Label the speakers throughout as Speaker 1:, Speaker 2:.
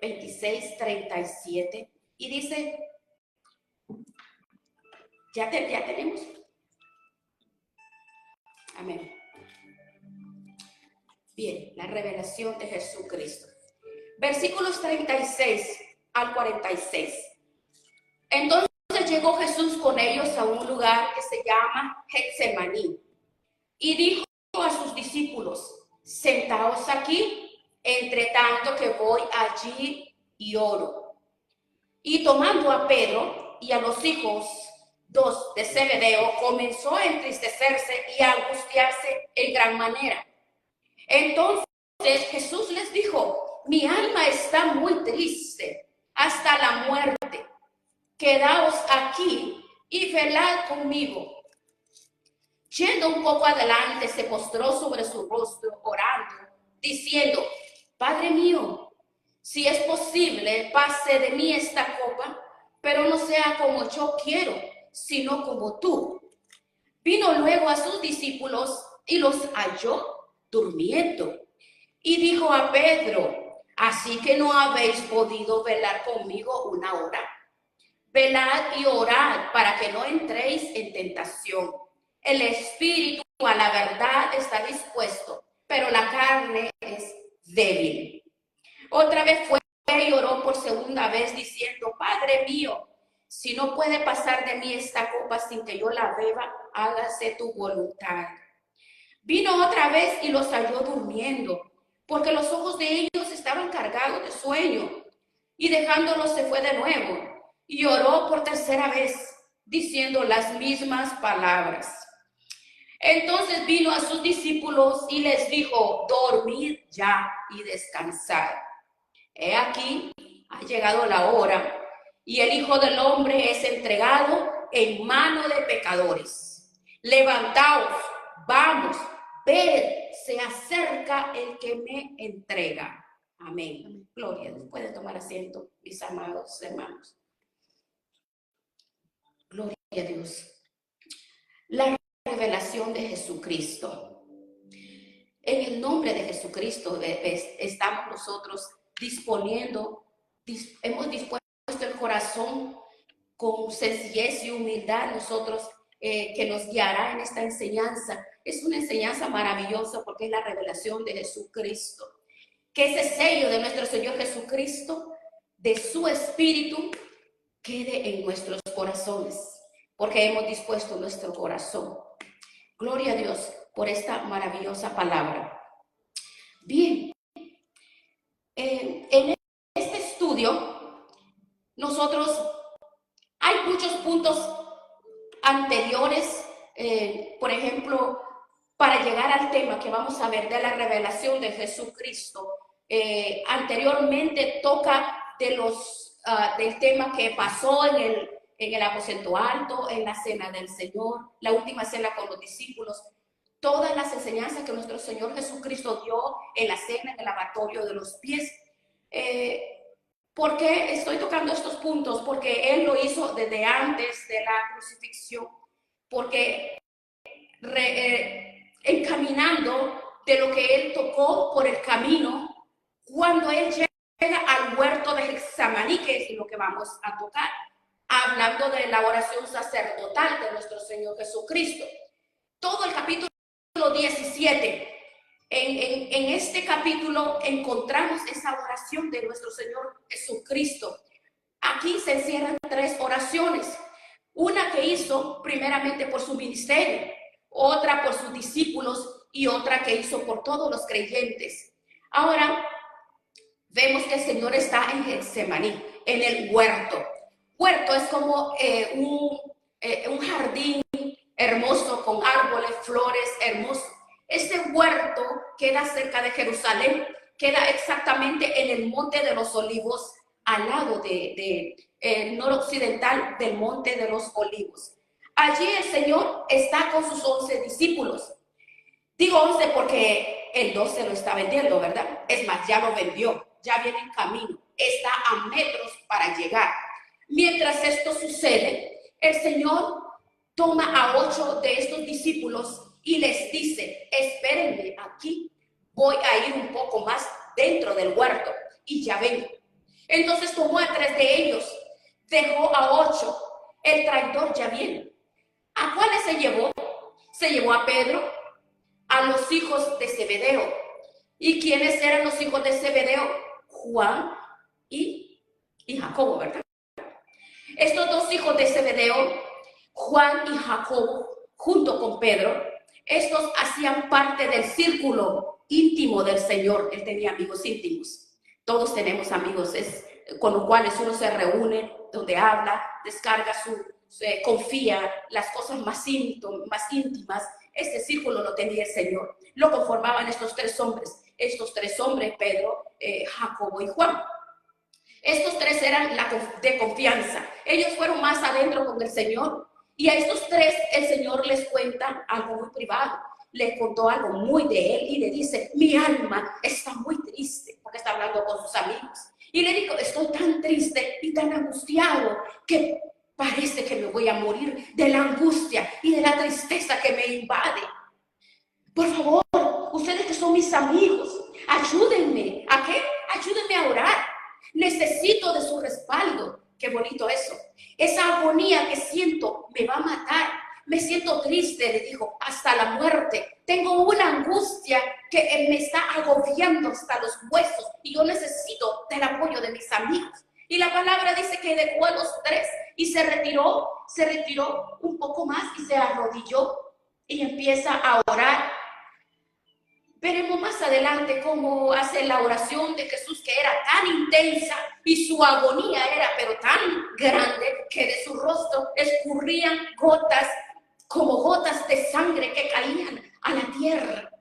Speaker 1: 26, 37. Y dice, ya tenemos. Amén. Bien, la revelación de Jesucristo. Versículos 36 al 46. Entonces llegó Jesús con ellos a un lugar que se llama Getsemaní y dijo a sus discípulos, sentaos aquí, entre tanto que voy allí y oro. Y tomando a Pedro y a los hijos dos de Zebedeo, comenzó a entristecerse y a angustiarse en gran manera. Entonces Jesús les dijo, mi alma está muy triste hasta la muerte. Quedaos aquí y velad conmigo. Yendo un poco adelante, se postró sobre su rostro, orando, diciendo, Padre mío, si es posible, pase de mí esta copa, pero no sea como yo quiero, sino como tú. Vino luego a sus discípulos y los halló durmiendo. Y dijo a Pedro, ¿así que no habéis podido velar conmigo una hora? Velad y orad para que no entréis en tentación. El espíritu a la verdad está dispuesto, pero la carne es débil. Otra vez fue y oró por segunda vez diciendo, Padre mío, si no puede pasar de mí esta copa sin que yo la beba, hágase tu voluntad. Vino otra vez y los halló durmiendo, porque los ojos de ellos estaban cargados de sueño, y dejándolos se fue de nuevo. Y oró por tercera vez, diciendo las mismas palabras. Entonces vino a sus discípulos y les dijo, dormid ya y descansad. He aquí, ha llegado la hora, y el Hijo del Hombre es entregado en mano de pecadores. Levantaos, vamos, ved, se acerca el que me entrega. Amén. Gloria a Dios. Pueden tomar asiento, mis amados hermanos. Gloria a Dios. La revelación de Jesucristo. En el nombre de Jesucristo estamos nosotros hemos dispuesto el corazón con sencillez y humildad nosotros que nos guiará en esta enseñanza. Es una enseñanza maravillosa porque es la revelación de Jesucristo. Que ese sello de nuestro Señor Jesucristo, de su Espíritu, quede en nuestros corazones, porque hemos dispuesto nuestro corazón. Gloria a Dios por esta maravillosa palabra. Bien, en este estudio, hay muchos puntos anteriores, por ejemplo, para llegar al tema que vamos a ver de la revelación de Jesucristo. Anteriormente toca del tema que pasó en el aposento alto, en la cena del Señor, la última cena con los discípulos, todas las enseñanzas que nuestro Señor Jesucristo dio en la cena, en el lavatorio de los pies. ¿Por qué estoy tocando estos puntos? Porque Él lo hizo desde antes de la crucifixión, porque encaminando de lo que Él tocó por el camino, cuando Él llega al huerto de Getsemaní, que es lo que vamos a tocar, hablando de la oración sacerdotal de nuestro Señor Jesucristo. Todo el capítulo 17, en este capítulo encontramos esa oración de nuestro Señor Jesucristo. Aquí se encierran tres oraciones. Una que hizo primeramente por su ministerio, otra por sus discípulos y otra que hizo por todos los creyentes. Ahora vemos que el Señor está en Getsemaní, en el huerto. Huerto es como un jardín hermoso con árboles, flores, hermosos. Este huerto queda cerca de Jerusalén, queda exactamente en el Monte de los Olivos, al lado noroccidental del Monte de los Olivos. Allí el Señor está con sus 11 discípulos. Digo 11 porque el 12 lo está vendiendo, ¿verdad? Es más, ya lo vendió, ya viene en camino, está a metros para llegar. Mientras esto sucede, el Señor toma a 8 de estos discípulos y les dice, espérenme aquí, voy a ir un poco más dentro del huerto, y ya vengo. Entonces tomó a 3 de ellos, dejó a 8. El traidor ya viene. ¿A cuáles se llevó? Se llevó a Pedro, a los hijos de Zebedeo. ¿Y quiénes eran los hijos de Zebedeo? Juan y Jacobo, ¿verdad? Estos 2 hijos de Zebedeo, Juan y Jacobo, junto con Pedro, estos hacían parte del círculo íntimo del Señor. Él tenía amigos íntimos. Todos tenemos amigos con los cuales uno se reúne, donde habla, descarga confía las cosas más íntimas. Este círculo lo tenía el Señor. Lo conformaban estos 3 hombres. Estos 3 hombres, Pedro, Jacobo y Juan. Estos 3 eran de confianza. Ellos fueron más adentro con el Señor. Y a estos 3 el Señor les cuenta algo muy privado. Les contó algo muy de él y le dice: mi alma está muy triste, porque está hablando con sus amigos. Y le dijo: estoy tan triste y tan angustiado que parece que me voy a morir de la angustia y de la tristeza que me invade. Por favor, ustedes que son mis amigos, ayúdenme. ¿A qué? Ayúdenme a orar. Necesito de su respaldo. Qué bonito eso. Esa agonía que siento me va a matar. Me siento triste, le dijo, hasta la muerte. Tengo una angustia que me está agobiando hasta los huesos y yo necesito del apoyo de mis amigos. Y la palabra dice que dejó a los 3 y se retiró un poco más y se arrodilló y empieza a orar. Veremos más adelante cómo hace la oración de Jesús, que era tan intensa y su agonía era pero tan grande que de su rostro escurrían gotas, como gotas de sangre que caían a la tierra.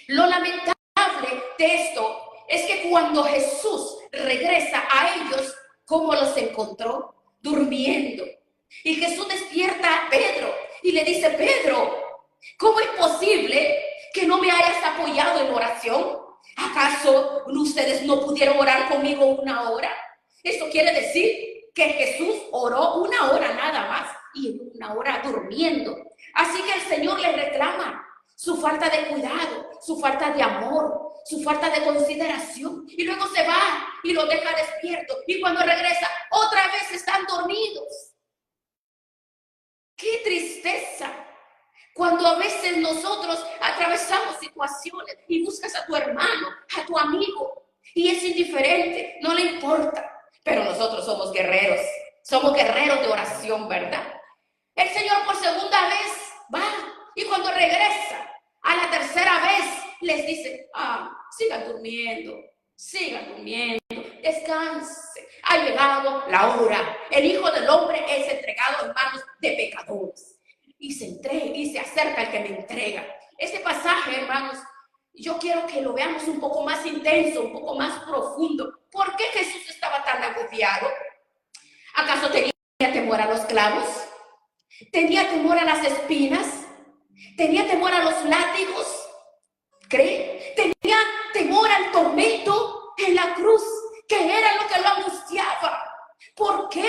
Speaker 1: Lo lamentable de esto es que cuando Jesús regresa a ellos, ¿cómo los encontró? Durmiendo. Y Jesús despierta a Pedro y le dice: Pedro, ¿cómo es posible que no me hayas apoyado en oración? ¿Acaso ustedes no pudieron orar conmigo 1 hora? Esto quiere decir que Jesús oró 1 hora nada más y 1 hora durmiendo. Así que el Señor le reclama su falta de cuidado, su falta de amor, su falta de consideración. Y luego se va y lo deja despierto. Y cuando regresa, otra vez están dormidos. ¡Qué tristeza! Cuando a veces nosotros atravesamos situaciones y buscas a tu hermano, a tu amigo, y es indiferente, no le importa. Pero nosotros somos guerreros de oración, ¿verdad? El Señor por segunda vez va y cuando regresa a la tercera vez les dice: sigan durmiendo, descansen. Ha llegado la hora. El Hijo del Hombre es entregado en manos de pecadores. Y se acerca el que me entrega. Este pasaje, hermanos, yo quiero que lo veamos un poco más intenso, un poco más profundo. ¿Por qué Jesús estaba tan agobiado? ¿Acaso tenía temor a los clavos? ¿Tenía temor a las espinas? ¿Tenía temor a los látigos? ¿Cree? ¿Tenía temor al tormento en la cruz, que era lo que lo angustiaba? ¿Por qué?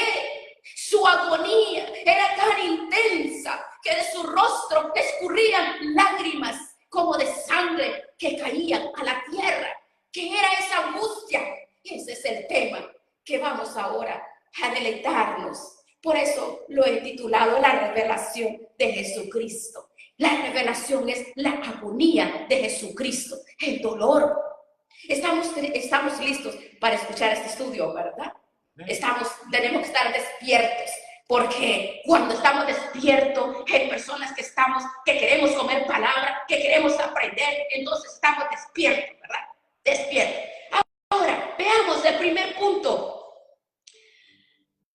Speaker 1: Su agonía era tan intensa que de su rostro escurrían lágrimas como de sangre que caían a la tierra. ¿Qué era esa angustia? Ese es el tema que vamos ahora a deleitarnos. Por eso lo he titulado La revelación de Jesucristo. La revelación es la agonía de Jesucristo, el dolor. Estamos listos para escuchar este estudio, ¿verdad? Tenemos que estar despiertos, porque cuando estamos despiertos hay personas que queremos comer palabra, que queremos aprender, entonces estamos despiertos, ¿verdad? Despiertos. Ahora, veamos el primer punto.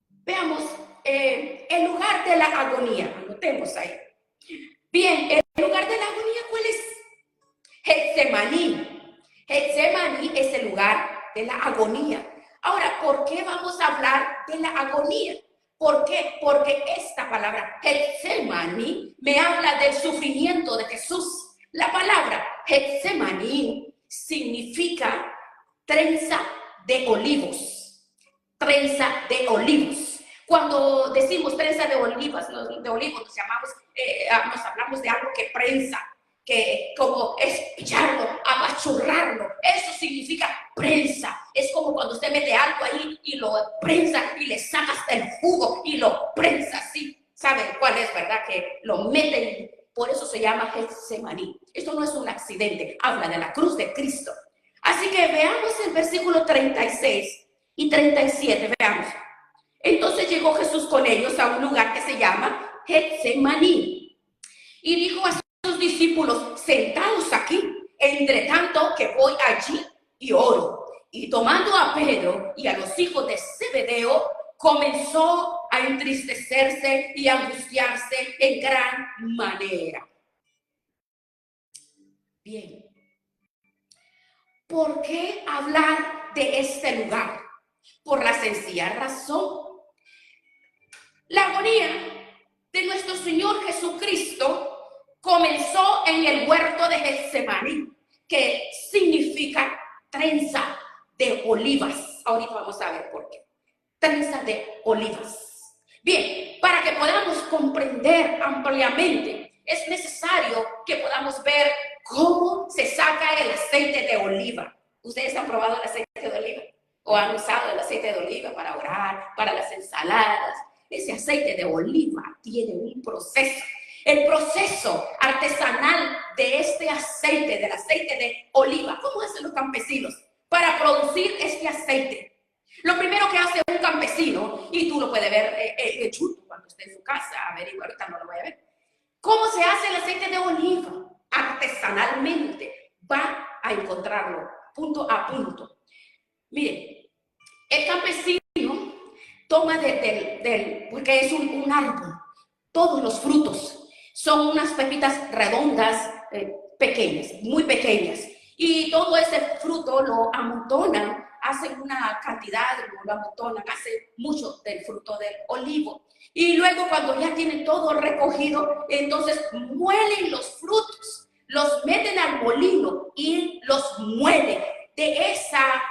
Speaker 1: Veamos el lugar de la agonía. Anotemos ahí. Bien, el lugar de la agonía, ¿cuál es? Getsemaní. Getsemaní es el lugar de la agonía. Ahora, ¿por qué vamos a hablar de la agonía? ¿Por qué? Porque esta palabra, Getsemaní, me habla del sufrimiento de Jesús. La palabra Getsemaní significa trenza de olivos. Trenza de olivos. Cuando decimos trenza de olivos nos hablamos de algo que prensa, que como espillarlo, apachurrarlo. Eso significa prensa. Es como mete algo ahí y lo prensa y le saca hasta el jugo y lo prensa así. ¿Saben cuál es, verdad? Que lo mete y por eso se llama Getsemaní. Esto no es un accidente, habla de la cruz de Cristo. Así que veamos el versículo 36 y 37, veamos. Entonces llegó Jesús con ellos a un lugar que se llama Getsemaní y dijo a sus discípulos, sentados aquí, entre tanto que voy allí y oro. Y tomando a Pedro y a los hijos de Zebedeo, comenzó a entristecerse y a angustiarse en gran manera. Bien. ¿Por qué hablar de este lugar? Por la sencilla razón. La agonía de nuestro Señor Jesucristo comenzó en el huerto de Getsemaní, que significa trenza de olivas. Ahorita vamos a ver por qué. Trenza de olivas. Bien, para que podamos comprender ampliamente, es necesario que podamos ver cómo se saca el aceite de oliva. ¿Ustedes han probado el aceite de oliva? ¿O han usado el aceite de oliva para orar, para las ensaladas? Ese aceite de oliva tiene un proceso. El proceso artesanal de este aceite, del aceite de oliva, ¿cómo hacen los campesinos para producir este aceite? Lo primero que hace un campesino, y tú lo puedes ver en YouTube cuando esté en su casa, averigua, ahorita no lo voy a ver. ¿Cómo se hace el aceite de oliva? Artesanalmente. Va a encontrarlo punto a punto. Miren, el campesino toma porque es un árbol, todos los frutos son unas pepitas redondas, pequeñas, muy pequeñas, y todo ese fruto lo amontonan, hacen una cantidad, lo amontonan, hacen mucho del fruto del olivo, y luego cuando ya tienen todo recogido, entonces muelen los frutos, los meten al molino y los muelen. De esa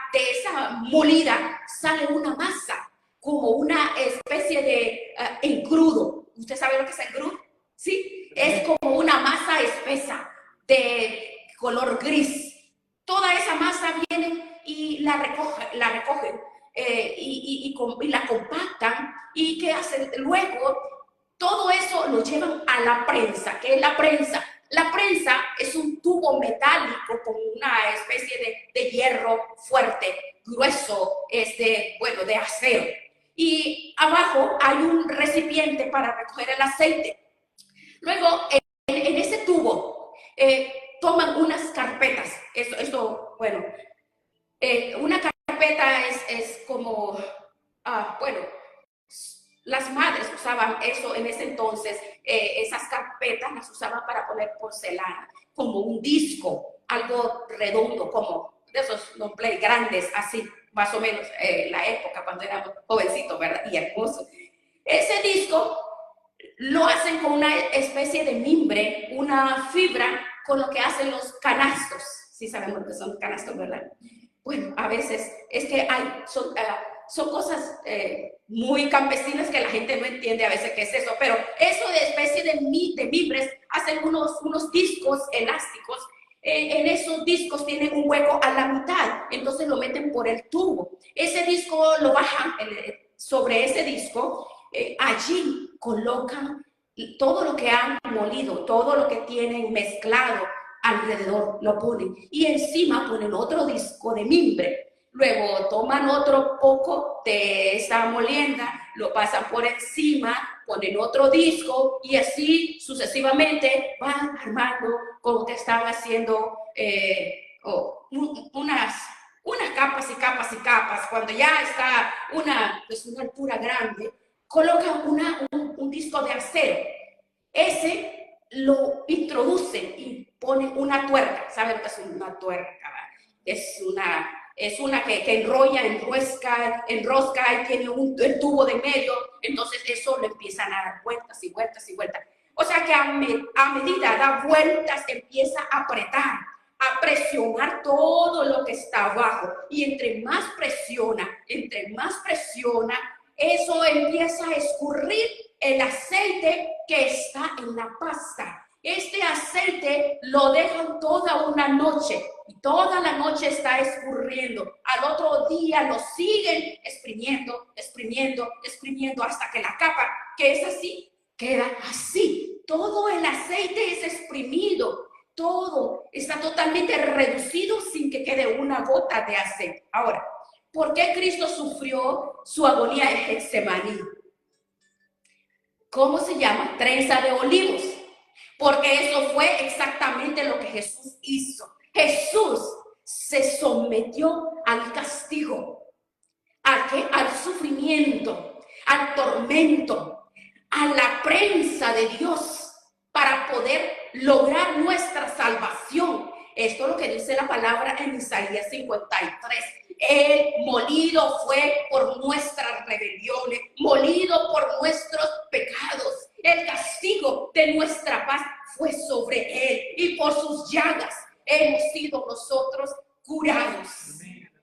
Speaker 1: molida sale una masa, como una especie de engrudo. ¿Usted sabe lo que es engrudo? ¿Sí? Es como una masa espesa de color gris. Toda esa masa viene y la recogen y la compactan. ¿Y qué hacen? Luego, todo eso lo llevan a la prensa. ¿Qué es la prensa? La prensa es un tubo metálico con una especie de hierro fuerte, grueso, de acero. Y abajo hay un recipiente para recoger el aceite. Luego, en ese tubo, toman unas carpetas. Una carpeta es como, las madres usaban eso en ese entonces, esas carpetas las usaban para poner porcelana, como un disco, algo redondo, como de esos no play grandes, así, más o menos, la época cuando éramos jovencitos, ¿verdad? Y hermosos. Ese disco lo hacen con una especie de mimbre, una fibra, con lo que hacen los canastos. Sí sabemos lo que son canastos, ¿verdad? Bueno, a veces es que son cosas muy campesinas que la gente no entiende a veces qué es eso, pero eso de especie de mimbres hacen unos discos elásticos. En esos discos tienen un hueco a la mitad, entonces lo meten por el tubo. Ese disco lo bajan sobre ese disco, allí colocan todo lo que han molido, todo lo que tienen mezclado alrededor, lo ponen. Y encima ponen otro disco de mimbre. Luego toman otro poco de esa molienda, lo pasan por encima, ponen otro disco y así sucesivamente van armando como que están haciendo unas capas y capas y capas. Cuando ya está una altura grande, colocan un disco de acero. Ese lo introducen y ponen una tuerca. ¿Saben lo que es una tuerca? Es una que enrolla, enrosca y tiene el tubo de medio. Entonces eso lo empiezan a dar vueltas y vueltas y vueltas. O sea que a medida da vueltas, empieza a apretar, a presionar todo lo que está abajo. Y entre más presiona, eso empieza a escurrir el aceite que está en la pasta. Este aceite lo dejan toda una noche y toda la noche está escurriendo. Al otro día lo siguen exprimiendo, exprimiendo, exprimiendo hasta que la capa, que es así, queda así. Todo el aceite es exprimido, todo está totalmente reducido sin que quede una gota de aceite. Ahora, ¿por qué Cristo sufrió su agonía en Getsemaní? ¿Cómo se llama? Trenza de olivos. Porque eso fue exactamente lo que Jesús hizo. Jesús se sometió al castigo, al sufrimiento, al tormento, a la prensa de Dios para poder lograr nuestra salvación. Esto es lo que dice la palabra en Isaías 53. Él molido fue por nuestras rebeliones, molido por nuestros pecados. El castigo de nuestra paz fue sobre él y por sus llagas hemos sido nosotros curados.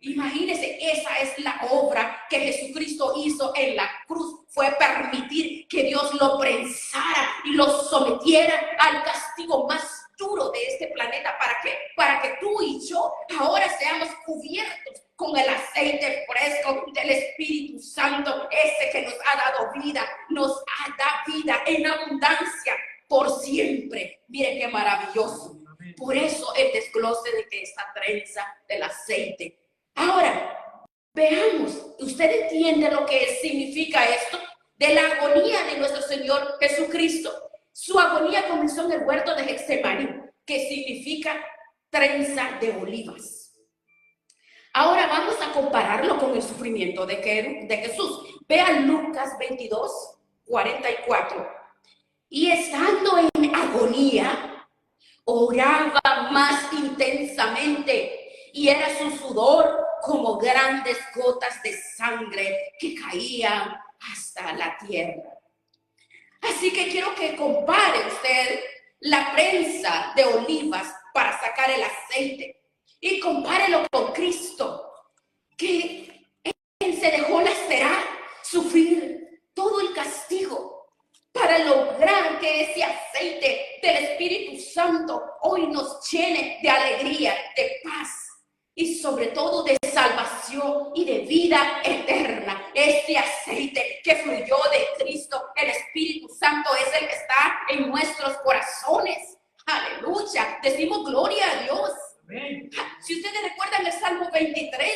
Speaker 1: Imagínense, esa es la obra que Jesucristo hizo en la cruz. Fue permitir que Dios lo prensara y lo sometiera al castigo más duro de este planeta. ¿Para qué? Para que tú y yo ahora seamos cubiertos con el aceite fresco del Espíritu Santo, ese que nos ha dado vida, nos da vida en abundancia por siempre. Miren qué maravilloso. Por eso el desglose de que esta trenza del aceite. Ahora, veamos, ¿usted entiende lo que significa esto? De la agonía de nuestro Señor Jesucristo. Su agonía comenzó en el huerto de Getsemaní, que significa trenza de olivas. Ahora vamos a compararlo con el sufrimiento de Jesús. Vean Lucas 22, 44. Y estando en agonía, oraba más intensamente y era su sudor como grandes gotas de sangre que caían hasta la tierra. Así que quiero que compare usted la prensa de olivas para sacar el aceite y compárelo con Cristo, que Él se dejó lacerar, sufrir todo el castigo para lograr que ese aceite del Espíritu Santo hoy nos llene de alegría, de paz y sobre todo de salvación y de vida eterna. Este aceite que fluyó de Cristo, el Espíritu Santo, es el que está en nuestros corazones. Aleluya, decimos gloria a Dios. Amén. Si ustedes recuerdan el Salmo 23,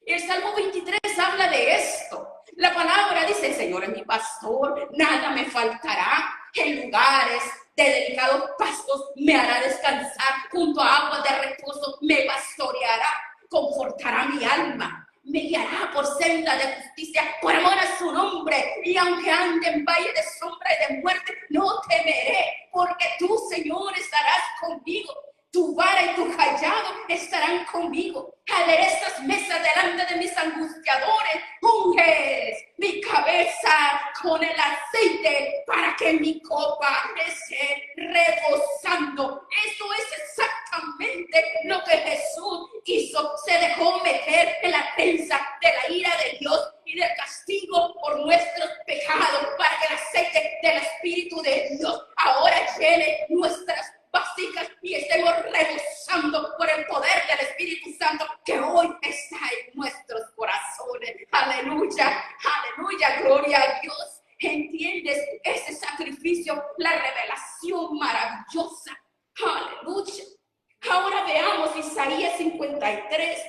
Speaker 1: el Salmo 23 habla de esto. La palabra dice: el Señor es mi pastor, nada me faltará. En lugares de delicados pastos me hará descansar, junto a aguas de reposo me pastoreará, confortará mi alma, me guiará por senda de justicia, por amor a su nombre. Y aunque ande en valle de sombra y de muerte, no temeré, porque tú, Señor, estarás conmigo. Tu vara y tu callado estarán conmigo. Aderezas mesas delante de mis angustiadores. Unges mi cabeza con el aceite para que mi copa esté rebosando. Eso es exactamente lo que Jesús hizo. Se dejó meter en la prensa de la ira de Dios y del castigo por nuestros pecados, para que el aceite del Espíritu de Dios ahora llene nuestras vasijas y estemos rebosando por el poder del Espíritu Santo que hoy está en nuestros corazones. Aleluya, aleluya, gloria a Dios. ¿Entiendes ese sacrificio? La revelación maravillosa. Aleluya. Ahora veamos Isaías 53.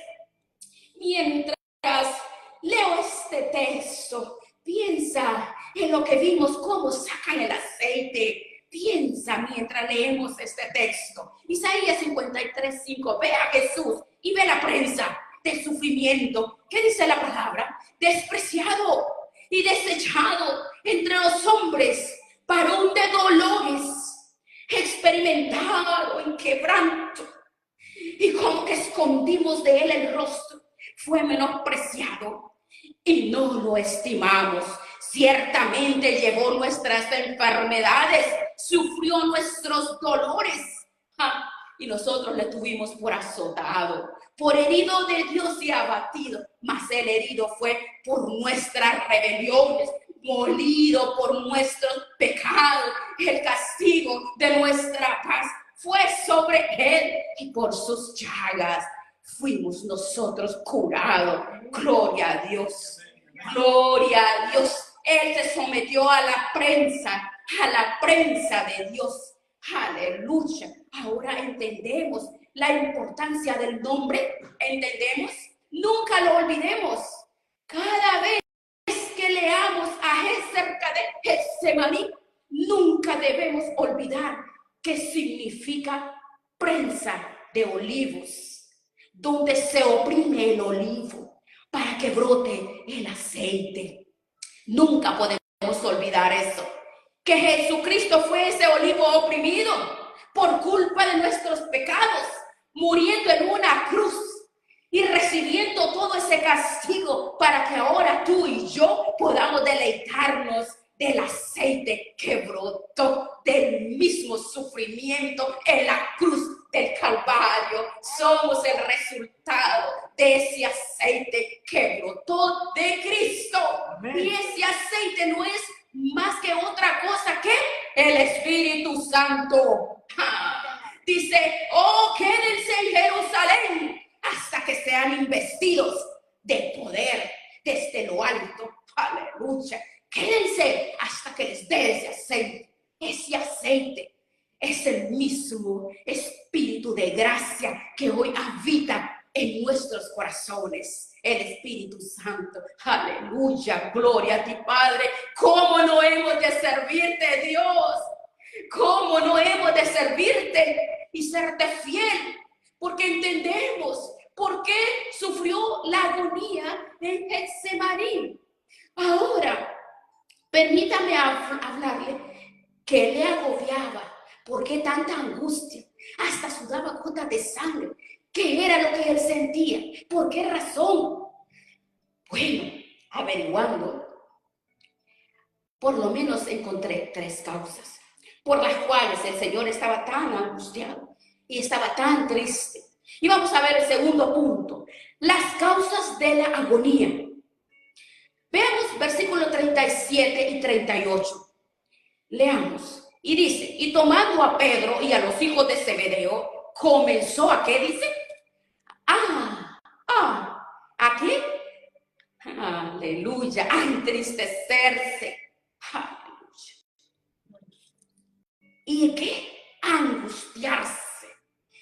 Speaker 1: Mientras leo este texto, piensa en lo que vimos, cómo sacan el aceite. Piensa mientras leemos este texto. Isaías 53, 5. Ve a Jesús y ve la prensa de sufrimiento. ¿Qué dice la palabra? Despreciado y desechado entre los hombres, varón de dolores, experimentado en quebranto. Y como que escondimos de él el rostro, fue menospreciado y no lo estimamos. Ciertamente llevó nuestras enfermedades, sufrió nuestros dolores, y nosotros le tuvimos por azotado, por herido de Dios y abatido. Mas el herido fue por nuestras rebeliones, molido por nuestros pecado, el castigo de nuestra paz fue sobre él y por sus llagas fuimos nosotros curados. Gloria a Dios. Gloria a Dios. Él se sometió a la prensa de Dios. Aleluya. Ahora entendemos la importancia del nombre. ¿Entendemos? Nunca lo olvidemos. Cada vez que leamos acerca de Getsemaní, nunca debemos olvidar qué significa prensa de olivos, donde se oprime el olivo para que brote el aceite. Nunca podemos olvidar eso, que Jesucristo fue ese olivo oprimido por culpa de nuestros pecados, muriendo en una cruz y recibiendo todo ese castigo para que ahora tú y yo podamos deleitarnos del aceite que brotó del mismo sufrimiento en la cruz del Calvario. Somos el resultado de ese aceite que brotó de Cristo. Amén. Y ese aceite no es más que otra cosa que el Espíritu Santo. Dice, oh, quédense en Jerusalén hasta que sean investidos de poder desde lo alto. Aleluya. Quédense hasta que les dé ese aceite. Ese aceite es el mismo Espíritu de gracia que hoy habita en nuestros corazones. El Espíritu Santo. Aleluya. Gloria a ti, Padre. ¿Cómo no hemos de servirte, Dios? ¿Cómo no hemos de servirte y serte fiel? Porque entendemos por qué sufrió la agonía en Getsemaní. Ahora, permítame hablarle que le agobiaba. ¿Por qué tanta angustia? Hasta sudaba gotas de sangre. ¿Qué era lo que él sentía? ¿Por qué razón? Bueno, averiguando, por lo menos encontré 3 causas por las cuales el Señor estaba tan angustiado y estaba tan triste. Y vamos a ver el segundo punto, las causas de la agonía. Veamos versículos 37 y 38. Leamos. Y dice, y tomando a Pedro y a los hijos de Zebedeo, comenzó a, ¿qué dice? ¿A qué? Aleluya, a entristecerse. Aleluya. ¿Y qué? A angustiarse.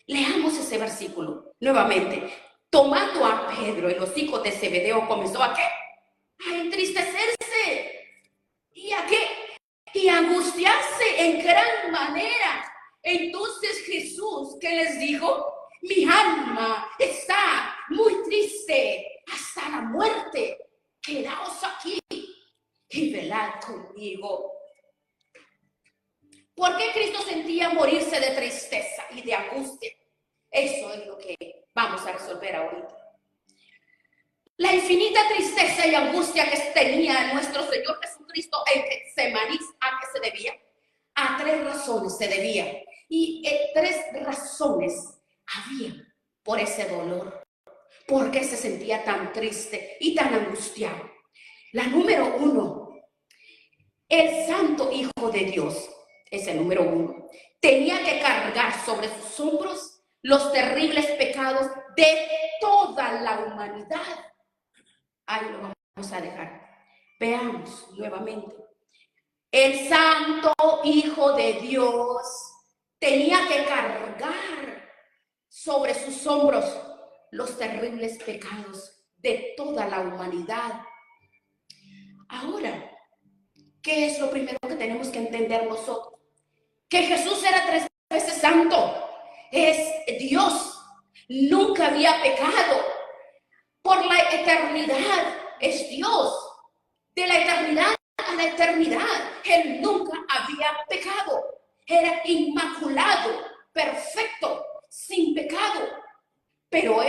Speaker 1: Leamos ese versículo nuevamente. Tomando a Pedro y los hijos de Zebedeo, comenzó a, ¿qué? A entristecerse. ¿Y a qué? Y angustiarse en gran manera. Entonces Jesús, ¿qué les dijo? Mi alma está muy triste hasta la muerte. Quedaos aquí y velad conmigo. ¿Por qué Cristo sentía morirse de tristeza y de angustia? Eso es lo que vamos a resolver ahorita. La infinita tristeza y angustia que tenía nuestro Señor Jesucristo en Getsemaní, ¿a qué se debía? A 3 razones se debía. Y 3 razones había por ese dolor. ¿Por qué se sentía tan triste y tan angustiado? La número 1, el Santo Hijo de Dios, es el número 1, tenía que cargar sobre sus hombros los terribles pecados de toda la humanidad. Ahí lo vamos a dejar. Veamos nuevamente. El Santo Hijo de Dios tenía que cargar sobre sus hombros los terribles pecados de toda la humanidad. Ahora, ¿qué es lo primero que tenemos que entender nosotros? Que Jesús era 3 veces santo. Es Dios. Nunca había pecado. Por la eternidad es Dios. De la eternidad a la eternidad, Él nunca había pecado. Era inmaculado, perfecto, sin pecado. Pero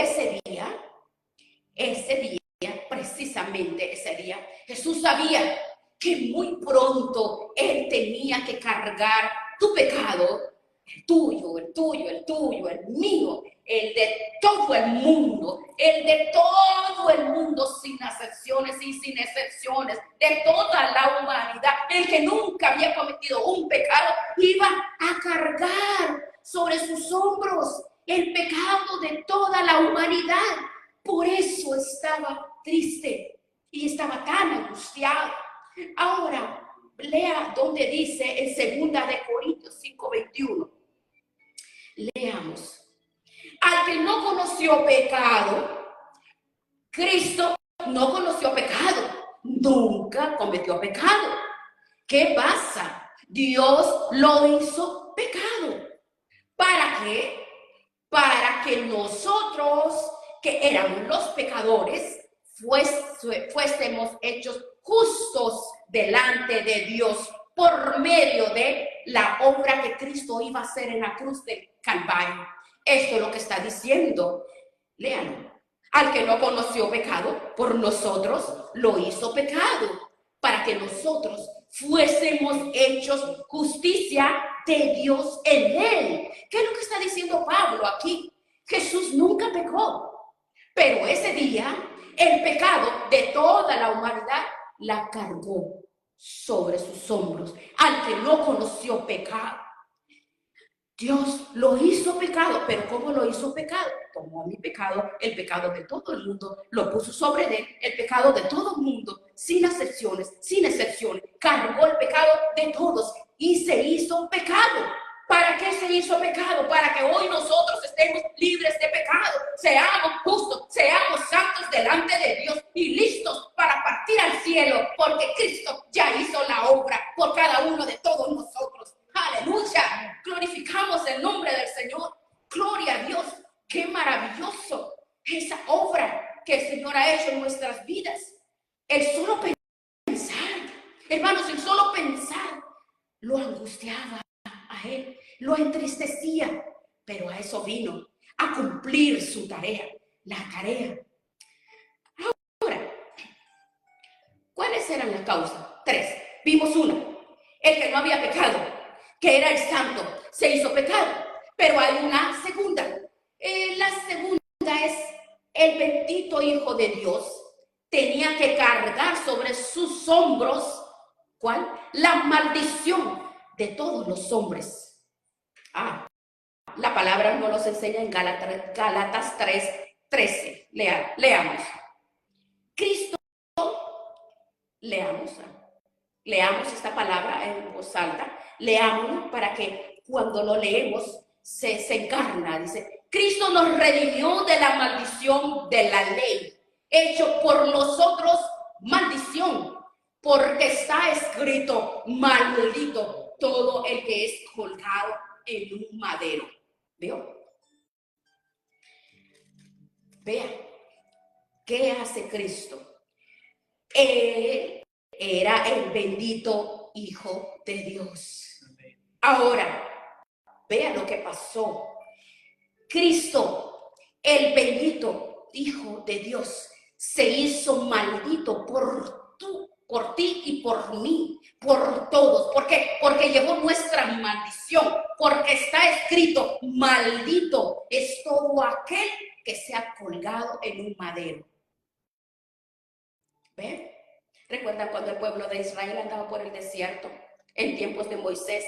Speaker 1: precisamente ese día, Jesús sabía que muy pronto Él tenía que cargar tu pecado, el tuyo, el mío, el de todo el mundo, el de todo el mundo sin excepciones y sin excepciones, de toda la humanidad, el que nunca había cometido un pecado, iba a cargar sobre sus hombros el pecado de toda la humanidad. Por eso estaba triste y estaba tan angustiado. Ahora, lea donde dice en 2 Corintios 5:21. Leamos. Al que no conoció pecado, Cristo no conoció pecado, nunca cometió pecado. ¿Qué pasa? Dios lo hizo pecado. ¿Para qué? Para que nosotros, que éramos los pecadores, fuésemos hechos justos delante de Dios por medio de la obra que Cristo iba a hacer en la cruz del Calvario. Esto es lo que está diciendo. Léanlo. Al que no conoció pecado, por nosotros lo hizo pecado, para que nosotros fuésemos hechos justicia de Dios en él. ¿Qué es lo que está diciendo Pablo aquí? Jesús nunca pecó, pero ese día el pecado de toda la humanidad la cargó sobre sus hombros. Al que no conoció pecado, Dios lo hizo pecado, pero ¿cómo lo hizo pecado? Tomó mi pecado, el pecado de todo el mundo, lo puso sobre él, el pecado de todo el mundo, sin excepciones, cargó el pecado de todos y se hizo pecado. ¿Para qué se hizo pecado? Para que hoy nosotros estemos libres de pecado, seamos justos, seamos santos delante de Dios y listos para partir al cielo, porque Cristo ya hizo la obra por cada uno de todos nosotros. Aleluya, glorificamos el nombre del Señor. Gloria a Dios, qué maravilloso esa obra que el Señor ha hecho en nuestras vidas. El solo pensar, hermanos, el solo pensar lo angustiaba a él, lo entristecía, pero a eso vino, a cumplir su tarea, la tarea. Ahora, ¿cuáles eran las causas? 3. Vimos una, el que no había pecado, que era el santo, se hizo pecado. Pero hay una segunda. La segunda es el bendito Hijo de Dios tenía que cargar sobre sus hombros, ¿cuál? La maldición de todos los hombres. La palabra nos los enseña en Gálatas 3:13. Leamos. Cristo, leamos esta palabra en voz alta. Leámosla para que cuando lo leemos se encarna. Dice, Cristo nos redimió de la maldición de la ley, hecho por nosotros maldición, porque está escrito, maldito todo el que es colgado en un madero. ¿Vio? Vea, ¿qué hace Cristo? Él era el bendito Hijo de Dios. Ahora, vea lo que pasó. Cristo, el bendito Hijo de Dios, se hizo maldito por ti y por mí, por todos. ¿Por qué? Porque llevó nuestra maldición, porque está escrito, maldito es todo aquel que sea colgado en un madero. ¿Ven? ¿Recuerdan cuando el pueblo de Israel andaba por el desierto en tiempos de Moisés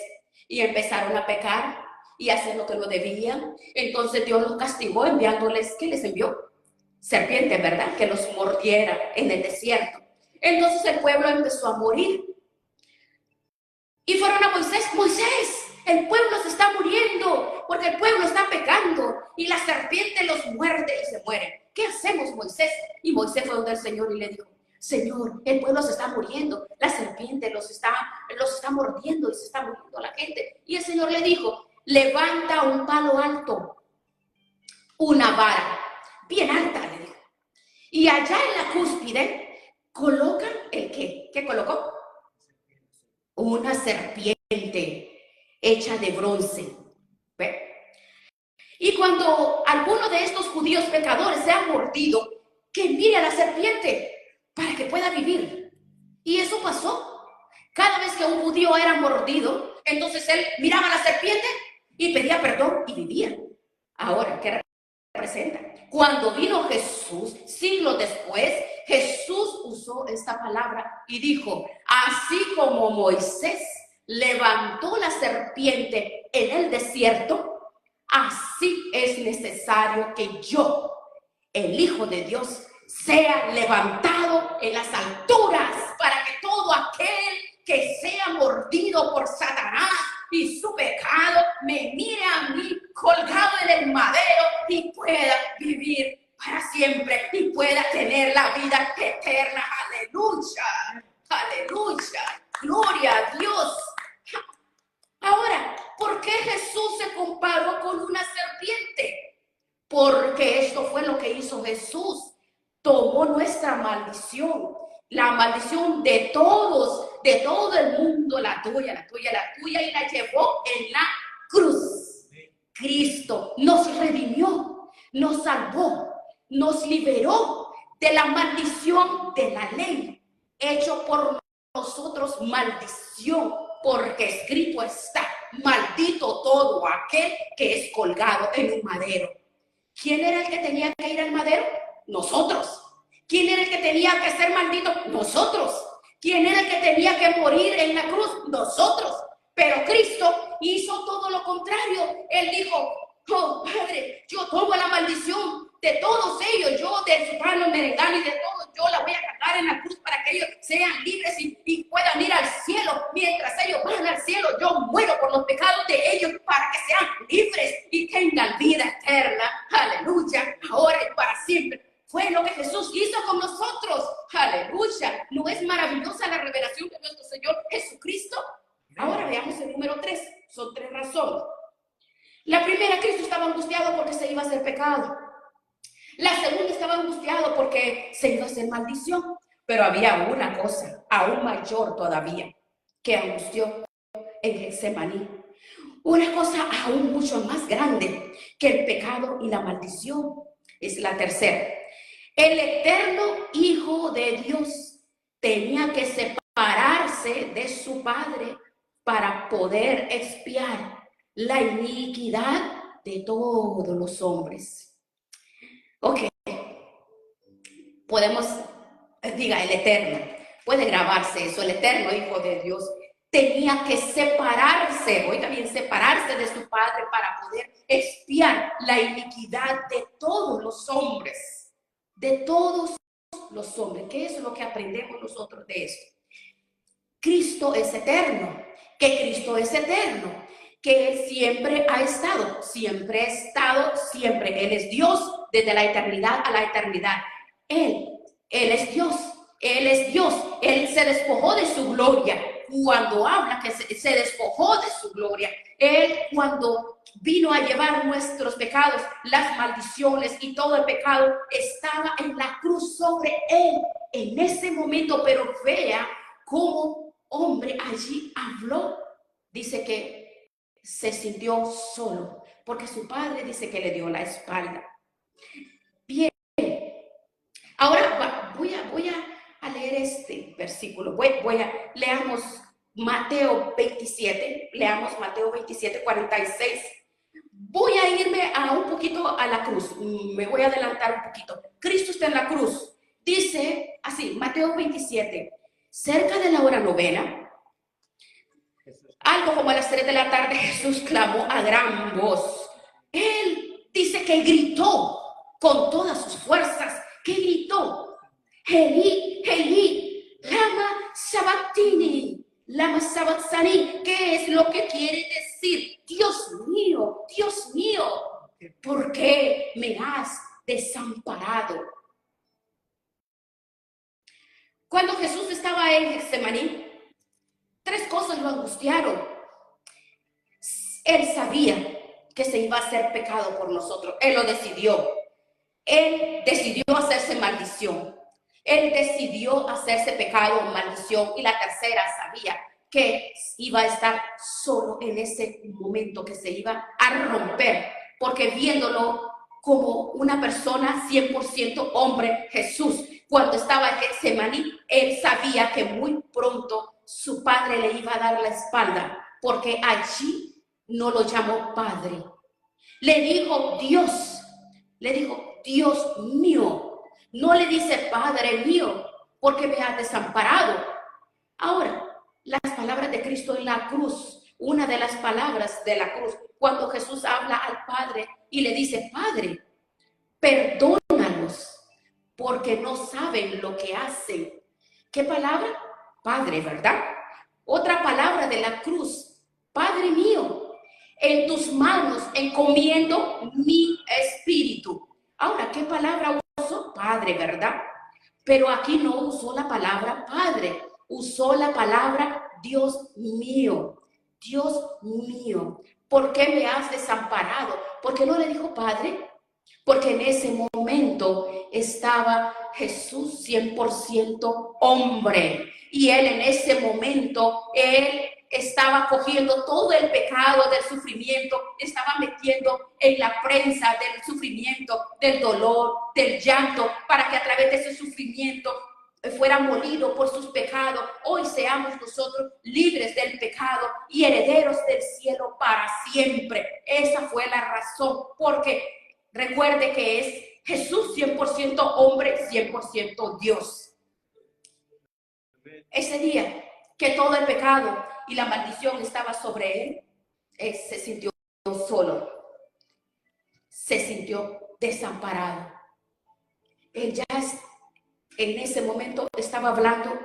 Speaker 1: y empezaron a pecar y hacer lo que no debían? Entonces Dios los castigó enviándoles, ¿qué les envió? Serpiente, ¿verdad? Que los mordiera en el desierto. Entonces el pueblo empezó a morir. Y fueron a Moisés, el pueblo se está muriendo porque el pueblo está pecando y la serpiente los muerde y se mueren. ¿Qué hacemos, Moisés? Y Moisés fue donde el Señor y le dijo, Señor, el pueblo se está muriendo, la serpiente los está mordiendo y se está muriendo la gente. Y el Señor le dijo, levanta un palo alto, una vara bien alta, le dijo. Y allá en la cúspide coloca el ¿qué? ¿Qué colocó? Una serpiente hecha de bronce. ¿Ve? Y cuando alguno de estos judíos pecadores se ha mordido, que mire a la serpiente para que pueda vivir. Y eso pasó. Cada vez que un judío era mordido, entonces él miraba a la serpiente y pedía perdón y vivía. Ahora, ¿qué representa. Cuando vino Jesús, siglos después, Jesús usó esta palabra y dijo, así como Moisés levantó la serpiente en el desierto, así es necesario que yo, el Hijo de Dios, sea levantado en las alturas para que todo aquel que sea mordido por Satanás y su pecado me mire a mí colgado en el madero y pueda vivir para siempre y pueda tener la vida eterna. Aleluya, aleluya, gloria a Dios. Ahora, ¿por qué Jesús se comparó con una serpiente? Porque esto fue lo que hizo Jesús. Tomó nuestra maldición, la maldición de todos, de todo el mundo, la tuya, y la llevó en la cruz. Cristo nos redimió, nos salvó, nos liberó de la maldición de la ley, hecho por nosotros maldición, porque escrito está, maldito todo aquel que es colgado en un madero. ¿Quién era el que tenía que ir al madero? Nosotros. ¿Quién era el que tenía que ser maldito? Nosotros. ¿Quién era el que tenía que morir en la cruz? Nosotros. Pero Cristo hizo todo lo contrario. Él dijo, oh Padre, yo tomo la maldición de todos ellos, yo de su mano merengano y de todos, yo la voy a cargar en la cruz para que ellos sean libres y puedan ir al cielo. Mientras ellos van al cielo, yo muero por los pecados de ellos para que sean libres y tengan vida eterna. Aleluya, ahora y para siempre. Fue lo que Jesús hizo con nosotros. Aleluya. ¿No es maravillosa la revelación de nuestro Señor Jesucristo? Ahora veamos el número 3. Son 3 razones. La primera, Cristo estaba angustiado porque se iba a hacer pecado. La segunda, estaba angustiado porque se iba a hacer maldición. Pero había una cosa aún mayor todavía que angustió en Getsemaní. Una cosa aún mucho más grande que el pecado y la maldición. Es la tercera. El eterno Hijo de Dios tenía que separarse de su Padre para poder expiar la iniquidad de todos los hombres. Ok, podemos, diga el eterno, puede grabarse eso, el eterno Hijo de Dios tenía que separarse, oiga bien, separarse de su Padre para poder expiar la iniquidad de todos los hombres. De todos los hombres. ¿Qué es lo que aprendemos nosotros de esto? Cristo es eterno, que Cristo es eterno, que Él siempre ha estado, siempre siempre. Él es Dios desde la eternidad a la eternidad. Él es Dios, Él es Dios. Él se despojó de su gloria. Cuando habla que se despojó de su gloria, Él cuando vino a llevar nuestros pecados, las maldiciones y todo el pecado, estaba en la cruz sobre Él en ese momento. Pero vea cómo hombre allí habló. Dice que se sintió solo porque su padre dice que le dio la espalda. Bien, ahora voy a leer este versículo. Leamos Mateo 27, leamos Mateo 27, 46. Voy a irme un poquito a la cruz, me voy a adelantar un poquito. Cristo está en la cruz. Dice así, Mateo 27, cerca de la hora novena, algo como a las 3 de la tarde, Jesús clamó a gran voz. Él dice que gritó con todas sus fuerzas. ¿Qué gritó? Eli, Eli, lama sabactini, lama sabactani. ¿Qué es lo que quiere decir? Dios mío, ¿por qué me has desamparado? Cuando Jesús estaba en Getsemaní, 3 cosas lo angustiaron. Él sabía que se iba a hacer pecado por nosotros. Él lo decidió. Él decidió hacerse maldición. Él decidió hacerse pecado o maldición. Y la tercera, sabía que iba a estar solo en ese momento, que se iba a romper, porque viéndolo como una persona 100% hombre, Jesús, cuando estaba en Getsemaní, él sabía que muy pronto su padre le iba a dar la espalda, porque allí no lo llamó padre, le dijo Dios. Le dijo, Dios mío. No le dice, Padre mío, porque me has desamparado. Ahora, las palabras de Cristo en la cruz, una de las palabras de la cruz, cuando Jesús habla al Padre y le dice, Padre, perdónalos, porque no saben lo que hacen. ¿Qué palabra? Padre, ¿verdad? Otra palabra de la cruz, Padre mío, en tus manos encomiendo mi espíritu. Ahora, ¿qué palabra usó? Padre, ¿verdad? Pero aquí no usó la palabra Padre, usó la palabra Dios mío. Dios mío, ¿por qué me has desamparado? ¿Por qué no le dijo Padre? Porque en ese momento estaba Jesús 100% hombre. Y él en ese momento, él estaba cogiendo todo el pecado del sufrimiento, estaba metiendo en la prensa del sufrimiento, del dolor, del llanto, para que a través de ese sufrimiento fuera molido por sus pecados. Hoy seamos nosotros libres del pecado y herederos del cielo para siempre. Esa fue la razón, porque recuerde que es Jesús 100% hombre, 100% Dios. Ese día que todo el pecado y la maldición estaba sobre él se sintió solo, se sintió desamparado. Él ya en ese momento estaba hablando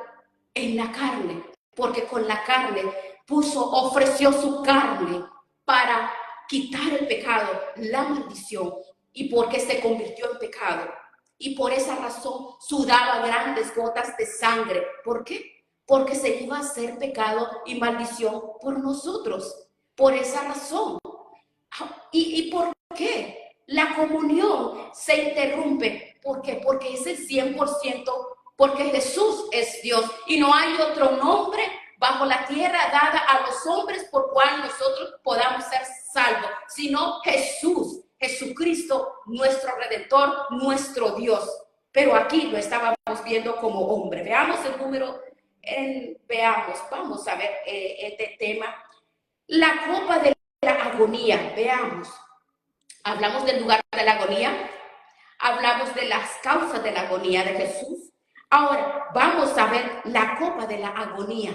Speaker 1: en la carne, porque con la carne ofreció su carne para quitar el pecado, la maldición, y porque se convirtió en pecado. Y por esa razón sudaba grandes gotas de sangre. ¿Por qué? Porque se iba a hacer pecado y maldición por nosotros. Por esa razón. ¿Y por qué? La comunión se interrumpe. ¿Por qué? Porque es el 100%, porque Jesús es Dios y no hay otro nombre bajo la tierra dada a los hombres por cual nosotros podamos ser salvos, sino Jesús, Jesucristo, nuestro Redentor, nuestro Dios. Pero aquí lo estábamos viendo como hombre. Veamos el número, vamos a ver este tema. La copa de la agonía, veamos. Hablamos del lugar de la agonía, hablamos de las causas de la agonía de Jesús. Ahora vamos a ver la copa de la agonía.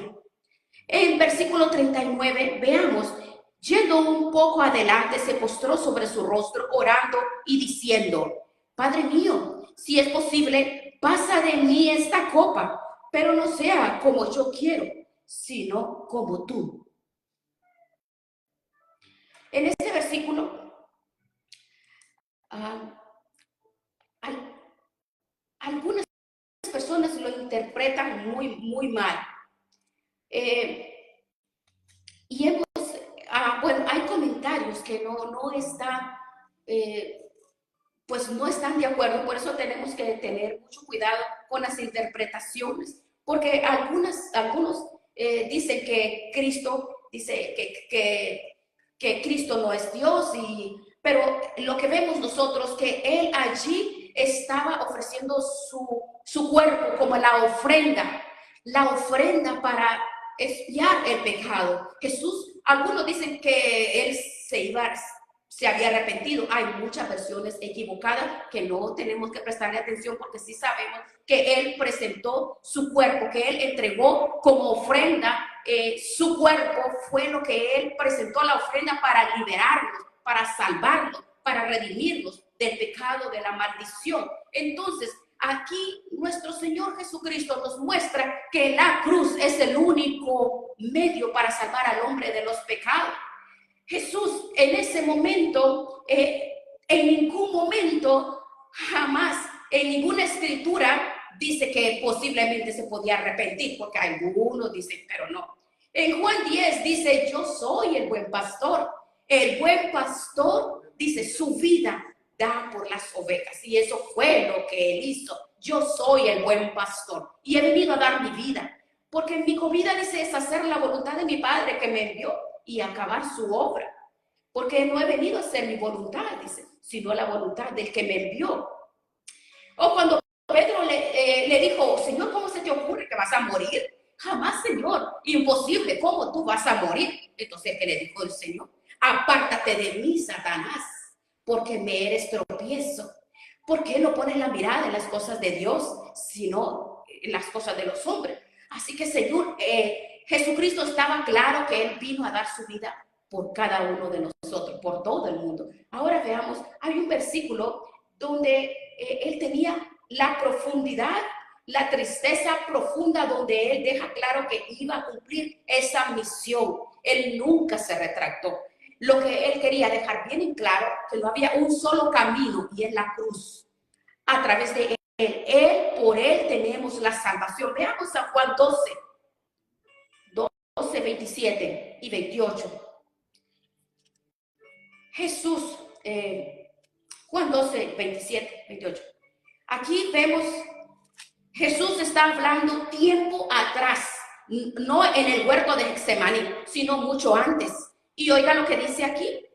Speaker 1: En versículo 39, veamos, yendo un poco adelante, se postró sobre su rostro, orando y diciendo, Padre mío, si es posible, pasa de mí esta copa, pero no sea como yo quiero, sino como tú. En este versículo, algunas personas lo interpretan muy mal. Y bueno, hay comentarios que no están, pues no están de acuerdo, por eso tenemos que tener mucho cuidado con las interpretaciones, porque algunos dicen que Cristo, dice que Cristo no es Dios, pero lo que vemos nosotros, que Él allí estaba ofreciendo su cuerpo como la ofrenda para expiar el pecado. Jesús, algunos dicen que Él se había arrepentido. Hay muchas versiones equivocadas que no tenemos que prestarle atención, porque sí sabemos que Él presentó su cuerpo, que Él entregó como ofrenda. Su cuerpo fue lo que Él presentó, la ofrenda para liberarnos, para salvarnos, para redimirnos del pecado, de la maldición. Entonces, aquí nuestro Señor Jesucristo nos muestra que la cruz es el único medio para salvar al hombre de los pecados. Jesús en ese momento, en ningún momento, jamás, en ninguna escritura dice que posiblemente se podía arrepentir, porque algunos dicen, pero no. En Juan 10 dice, yo soy el buen pastor. El buen pastor dice, su vida da por las ovejas, y eso fue lo que Él hizo. Yo soy el buen pastor y he venido a dar mi vida, porque mi comida dice es hacer la voluntad de mi Padre que me envió y acabar su obra, porque no he venido a hacer mi voluntad, dice, sino la voluntad del que me envió. O cuando Pedro le dijo, Señor, ¿cómo se te ocurre que vas a morir? Jamás, Señor, imposible, ¿cómo tú vas a morir? Entonces, ¿qué le dijo el Señor? Apártate de mí, Satanás, porque me eres tropiezo. ¿Por qué no pones la mirada en las cosas de Dios, sino en las cosas de los hombres? Así que, Señor, Jesucristo estaba claro que Él vino a dar su vida por cada uno de nosotros, por todo el mundo. Ahora veamos, hay un versículo donde Él tenía la profundidad, la tristeza profunda, donde Él deja claro que iba a cumplir esa misión. Él nunca se retractó. Lo que Él quería dejar bien en claro, que no había un solo camino, y es la cruz. A través de Él, por Él tenemos la salvación. Veamos San Juan 12, 27 y 28. Jesús, Juan 12, 27, 28. Aquí vemos, Jesús está hablando tiempo atrás, no en el huerto de Getsemaní, sino mucho antes. Y oiga lo que dice aquí.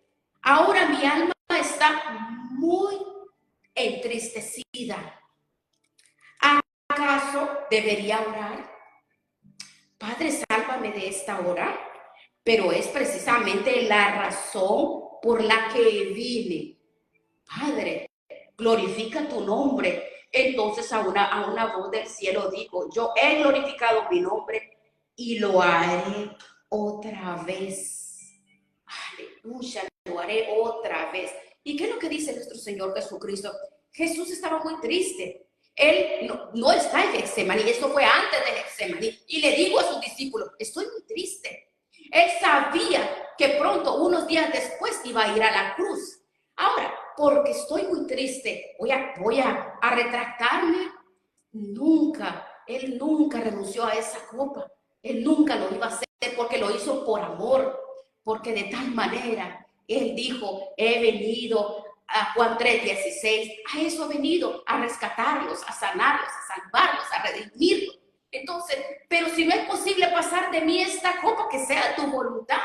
Speaker 1: Ahora mi alma está muy entristecida. ¿Acaso debería orar? Padre, sálvame de esta hora. Pero es precisamente la razón por la que vine. Padre, glorifica tu nombre. Entonces a una voz del cielo dijo, yo he glorificado mi nombre y lo haré otra vez. Aleluya, lo haré otra vez. ¿Y qué es lo que dice nuestro Señor Jesucristo? Jesús estaba muy triste. Él no está en Getsemaní, esto fue antes de Getsemaní. Y le digo a sus discípulos, estoy muy triste. Él sabía que pronto, unos días después, iba a ir a la cruz. Ahora, porque estoy muy triste, voy a retractarme. Él nunca renunció a esa copa. Él nunca lo iba a hacer porque lo hizo por amor. Porque de tal manera, Él dijo, he venido a Juan 3:16, a eso ha venido, a rescatarlos, a sanarlos, a salvarlos, a redimirlos. Entonces, pero si no es posible pasar de mí esta copa, que sea tu voluntad.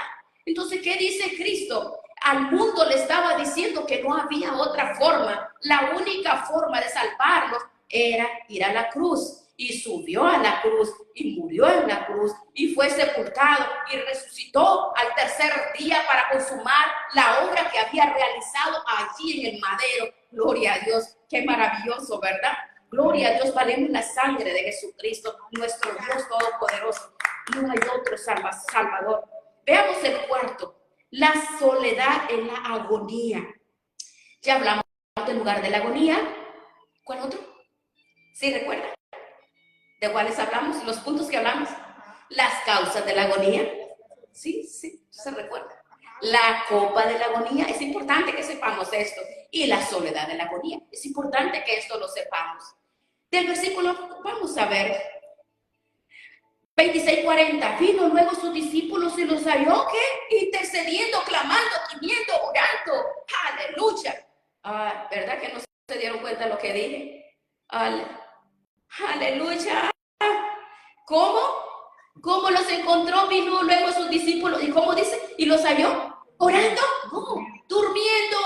Speaker 1: Entonces, ¿qué dice Cristo? Al mundo le estaba diciendo que no había otra forma. La única forma de salvarlos era ir a la cruz. Y subió a la cruz y murió en la cruz y fue sepultado y resucitó al tercer día para consumar la obra que había realizado allí en el madero. Gloria a Dios, qué maravilloso, ¿verdad? Gloria a Dios, valemos la sangre de Jesucristo, nuestro Dios todopoderoso. No hay otro salvador. Veamos el cuarto, la soledad en la agonía. Ya hablamos del lugar de la agonía. ¿Cuál otro? ¿Sí recuerda? ¿De cuáles hablamos? Los puntos que hablamos. Las causas de la agonía. Sí, se recuerda. La copa de la agonía. Es importante que sepamos esto. Y la soledad de la agonía. Es importante que esto lo sepamos. Del versículo, vamos a ver, 26:40. Vino luego sus discípulos y los halló, ¿qué? Intercediendo, clamando, gimiendo, orando. Aleluya. ¿Verdad que no se dieron cuenta de lo que dije? Aleluya. ¿Cómo? ¿Cómo los encontró? Vino luego sus discípulos. ¿Y cómo dice? ¿Y los halló? ¿Orando? No, durmiendo.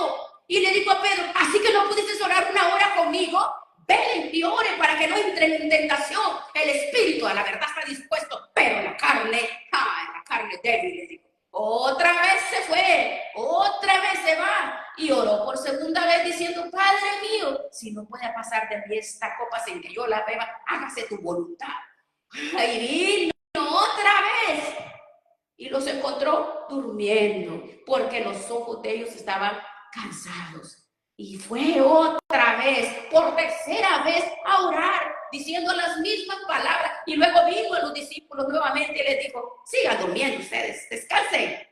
Speaker 1: Y le dijo a Pedro, ¿así que no pudiste orar una hora conmigo? Ven y ore para que no entre en tentación. El espíritu a la verdad está dispuesto, pero la carne débil, le dijo. Otra vez se fue, otra vez se va. Y oró por segunda vez diciendo, Padre mío, si no puede pasar de mí esta copa sin que yo la beba, hágase tu voluntad. Y vino otra vez. Y los encontró durmiendo, porque los ojos de ellos estaban cansados. Y fue otra vez, por tercera vez, a orar, diciendo las mismas palabras. Y luego vino a los discípulos nuevamente y les dijo, sigan durmiendo ustedes, descansen.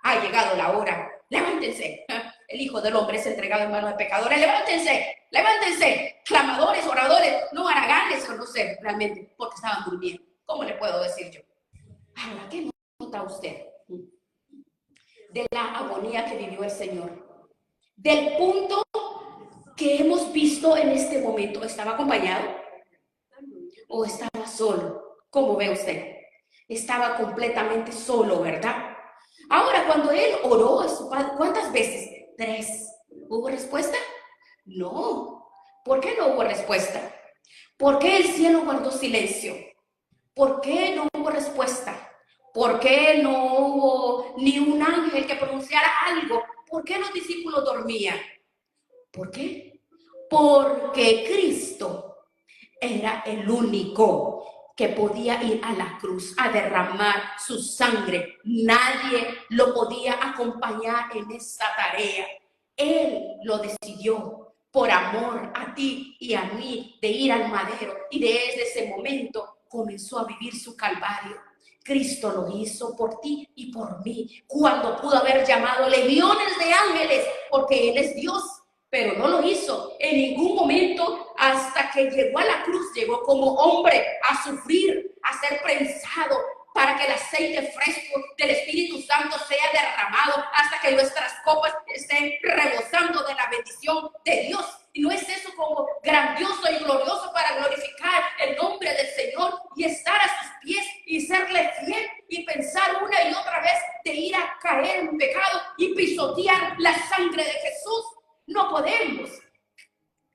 Speaker 1: Ha llegado la hora, levántense. El Hijo del Hombre es entregado en manos de pecadores. Levántense, levántense. Clamadores, oradores, no haraganes, o no sé realmente, porque estaban durmiendo. ¿Cómo le puedo decir yo? Ahora, ¿qué nota usted de la agonía que vivió el Señor? Del punto que hemos visto en este momento, ¿estaba acompañado o estaba solo? ¿Cómo ve usted? Estaba completamente solo, ¿verdad? Ahora, cuando él oró a su padre, ¿cuántas veces? 3. ¿Hubo respuesta? No. ¿Por qué no hubo respuesta? ¿Por qué el cielo guardó silencio? ¿Por qué no hubo respuesta? ¿Por qué no hubo ni un ángel que pronunciara algo? ¿Por qué los discípulos dormían? ¿Por qué? Porque Cristo era el único que podía ir a la cruz a derramar su sangre. Nadie lo podía acompañar en esta tarea. Él lo decidió por amor a ti y a mí de ir al madero, y desde ese momento comenzó a vivir su calvario. Cristo lo hizo por ti y por mí, cuando pudo haber llamado legiones de ángeles, porque Él es Dios, pero no lo hizo en ningún momento. Hasta que llegó a la cruz, llegó como hombre a sufrir, a ser prensado, para que el aceite fresco del Espíritu Santo sea derramado, hasta que nuestras copas estén rebosando de la bendición de Dios. Y no es eso como grandioso y glorioso para glorificar el nombre del Señor y estar a sus pies y serle fiel y pensar una y otra vez de ir a caer en pecado y pisotear la sangre de Jesús. No podemos.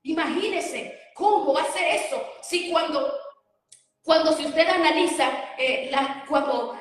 Speaker 1: Imagínese cómo va a ser eso si si usted analiza cuando